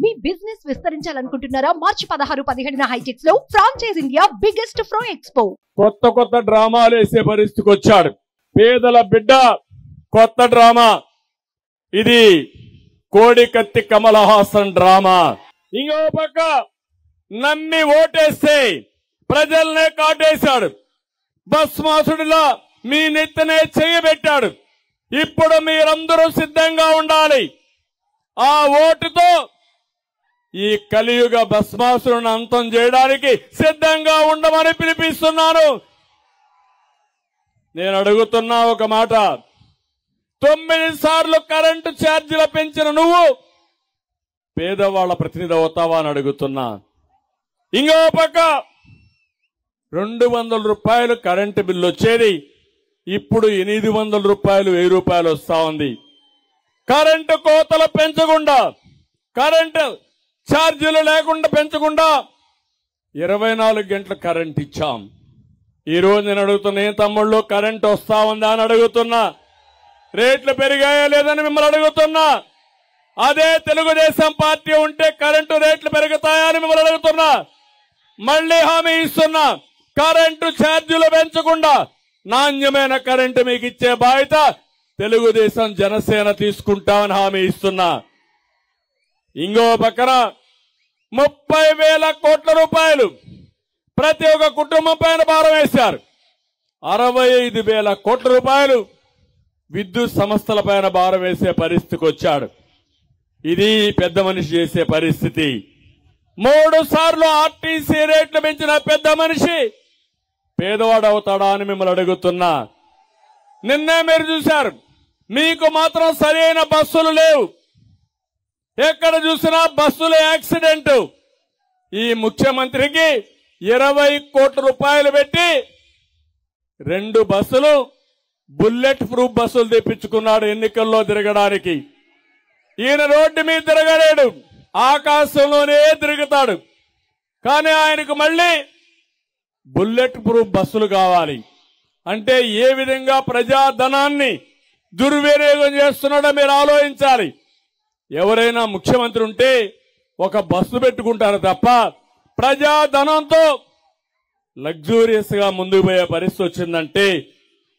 మీ business విస్తరించాలనుకుంటున్నారా? మార్చి 16-17 హైటెక్స్ లో franchise India biggest ఫ్రో expo. కొత్త డ్రామాలు వేసే పరిస్థితికి వచ్చాడు. పేదల బిడ్డ కొత్త డ్రామా ఇది. కోడికత్తి కమల్ హాసన్ డ్రామా. ఇంకో పక్క నమ్మి ఓటేస్తే ప్రజల్నే కాటేశాడు. భస్మాసుడిలా మీ నెత్తనే చేయబెట్టాడు. ఇప్పుడు మీరందరూ సిద్ధంగా ఉండాలి. ఆ ఓటుతో ఈ కలియుగ భస్మాసురుని అంతం చేయడానికి సిద్ధంగా ఉండమని పిలిపిస్తున్నాను. నేను అడుగుతున్నా ఒక మాట, 9 సార్లు కరెంటు ఛార్జీలు పెంచిన నువ్వు పేదవాళ్ల ప్రతినిధి అవుతావా అని అడుగుతున్నా. ఇంకో పక్క 200 రూపాయలు కరెంటు బిల్లు వచ్చేది, ఇప్పుడు 800 రూపాయలు 1000 రూపాయలు వస్తా ఉంది. కరెంటు కోతలు పెంచకుండా, కరెంటు ఛార్జీలు లేకుండా పెంచకుండా 24 గంటలు కరెంట్ ఇచ్చాం. ఈ రోజు నేను అడుగుతున్నా, ఏ తమ్ముళ్ళు కరెంట్ వస్తా ఉందా అని అడుగుతున్నా. రేట్లు పెరిగాయా లేదని మిమ్మల్ని అడుగుతున్నా. అదే తెలుగుదేశం పార్టీ ఉంటే కరెంటు రేట్లు పెరుగుతాయా అని మిమ్మల్ని అడుగుతున్నా. మళ్లీ హామీ ఇస్తున్నా, కరెంటు ఛార్జీలు పెంచకుండా నాణ్యమైన కరెంటు మీకు ఇచ్చే బాధ్యత తెలుగుదేశం జనసేన తీసుకుంటామని హామీ ఇస్తున్నా. ఇంకో పక్కన 30,000 కోట్ల రూపాయలు ప్రతి ఒక్క కుటుంబం పైన భారం వేశారు. 65,000 కోట్ల రూపాయలు విద్యుత్ సంస్థల పైన భారం వేసే పరిస్థితికి వచ్చాడు. ఇది పెద్ద మనిషి చేసే పరిస్థితి. 3 సార్లు ఆర్టీసీ రేట్లు పెంచిన పెద్ద మనిషి పేదవాడు అవుతాడా అని మిమ్మల్ని అడుగుతున్నా. నిన్నే మీరు చూశారు, మీకు మాత్రం సరైన బస్సులు లేవు. ఎక్కడ చూసినా బస్సుల యాక్సిడెంట్. ఈ ముఖ్యమంత్రికి 20 కోట్ల రూపాయలు పెట్టి 2 బస్సులు బుల్లెట్ ప్రూఫ్ బస్సులు తెప్పించుకున్నాడు ఎన్నికల్లో తిరగడానికి. ఈయన రోడ్డు మీద తిరగలేడు, ఆకాశంలోనే తిరుగుతాడు. కానీ ఆయనకు మళ్ళీ బుల్లెట్ ప్రూఫ్ బస్సులు కావాలి. అంటే ఏ విధంగా ప్రజాధనాన్ని దుర్వినియోగం చేస్తున్నాడో మీరు ఆలోచించాలి. ఎవరైనా ముఖ్యమంత్రి ఉంటే ఒక బస్సు పెట్టుకుంటారు తప్ప ప్రజాధనంతో లగ్జూరియస్ గా ముందుకు పోయే పరిస్థితి వచ్చిందంటే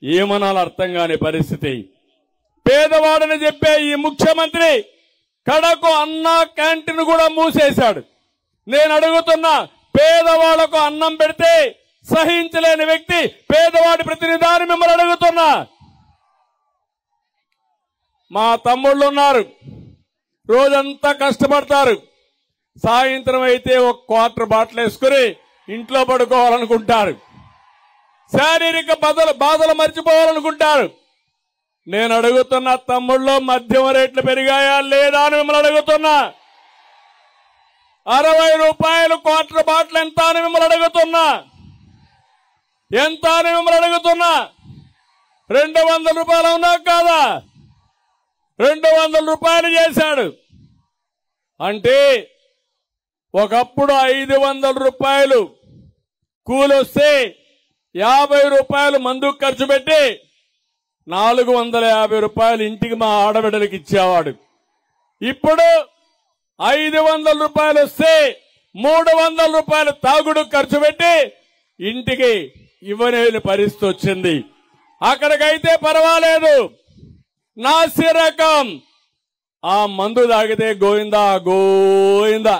ఏమనాలో అర్థం కాని పరిస్థితి. పేదవాడని చెప్పే ఈ ముఖ్యమంత్రి కడకు అన్న క్యాంటీన్ కూడా మూసేశాడు. నేను అడుగుతున్నా, పేదవాళ్లకు అన్నం పెడితే సహించలేని వ్యక్తి పేదవాడి ప్రతినిధి అని మిమ్మల్ని అడుగుతున్నా. మా తమ్ముళ్ళు ఉన్నారు, రోజంతా కష్టపడతారు. సాయంత్రం అయితే ఒక క్వార్టర్ బాటిల్ వేసుకుని ఇంట్లో పడుకోవాలనుకుంటారు. శారీరక బాధలు మర్చిపోవాలనుకుంటారు. నేను అడుగుతున్నా, తమ్ముళ్ళు మద్యం రేట్లు పెరిగాయా లేదా అని మిమ్మల్ని అడుగుతున్నా. 60 రూపాయలు క్వార్టర్ బాటిల్ ఎంత అని మిమ్మల్ని అడుగుతున్నా. ఎంత అని మిమ్మల్ని అడుగుతున్నా. 200 రూపాయలు ఉన్నా కాదా? 200 రూపాయలు చేశాడు. అంటే ఒకప్పుడు 500 రూపాయలు కూలొస్తే 50 రూపాయలు మందుకు ఖర్చు పెట్టి 450 రూపాయలు ఇంటికి మా ఆడబిడ్డలకు ఇచ్చేవాడు. ఇప్పుడు 500 రూపాయలు వస్తే 300 రూపాయలు తాగుడు ఖర్చు పెట్టి ఇంటికి ఇవ్వలేని పరిస్థితి వచ్చింది. అక్కడికైతే పర్వాలేదు, నాసి రకం ఆ మందు తాగితే గోయిందా గోయిందా.